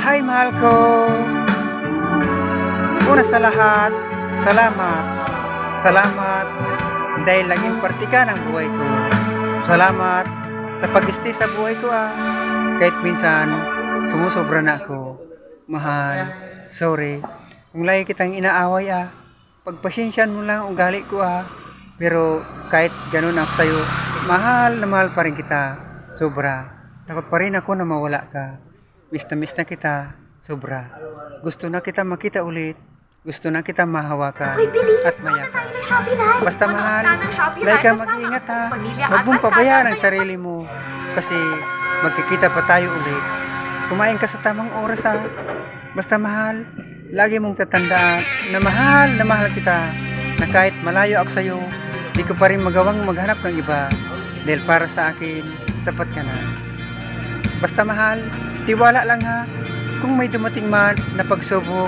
Hi mahal ko. Una sa lahat, salamat. Salamat dahil naging parte ka ng buhay ko. Salamat sa pag-stay sa buhay ko Kahit minsan, sumusobra na ako. Mahal, sorry. Kung lagi kitang inaaway pagpasensyan mo lang ang ugali ko Pero kahit ganun ako sa'yo, mahal na mahal pa rin kita. Sobra. Takot pa rin ako na mawala ka. Miss na kita. Sobra. Gusto na kita makita ulit. Gusto na kita mahawakan at mayakan. Basta mahal, dahil ka mag-iingat Huwag mong pabayaan ang sarili mo. Kasi magkikita pa tayo ulit. Kumain ka sa tamang oras Basta mahal, lagi mong tatandaan na mahal kita. Na kahit malayo ako sa'yo, di ko pa rin magawang maghanap ng iba. Dahil para sa akin, sapat ka na. Basta mahal, tiwala lang Kung may dumating man na pagsubok,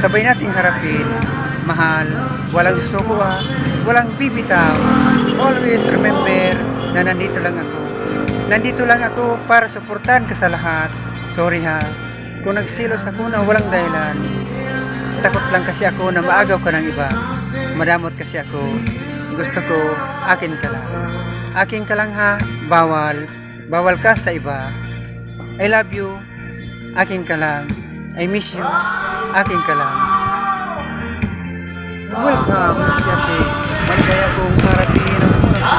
sabay nating harapin. Mahal, walang susuko walang bibitaw. Always remember na nandito lang ako. Nandito lang ako para suportahan ka sa lahat. Sorry kung nagsilos ako na walang dahilan. Takot lang kasi ako na maagaw ka ng iba. Madamot kasi ako. Gusto ko, akin ka lang. Akin ka lang Bawal ka sa iba. I love you. Akin ka lang. I miss you. Akin ka lang. Welcome, Yate. Maligaya kong harapin ang unang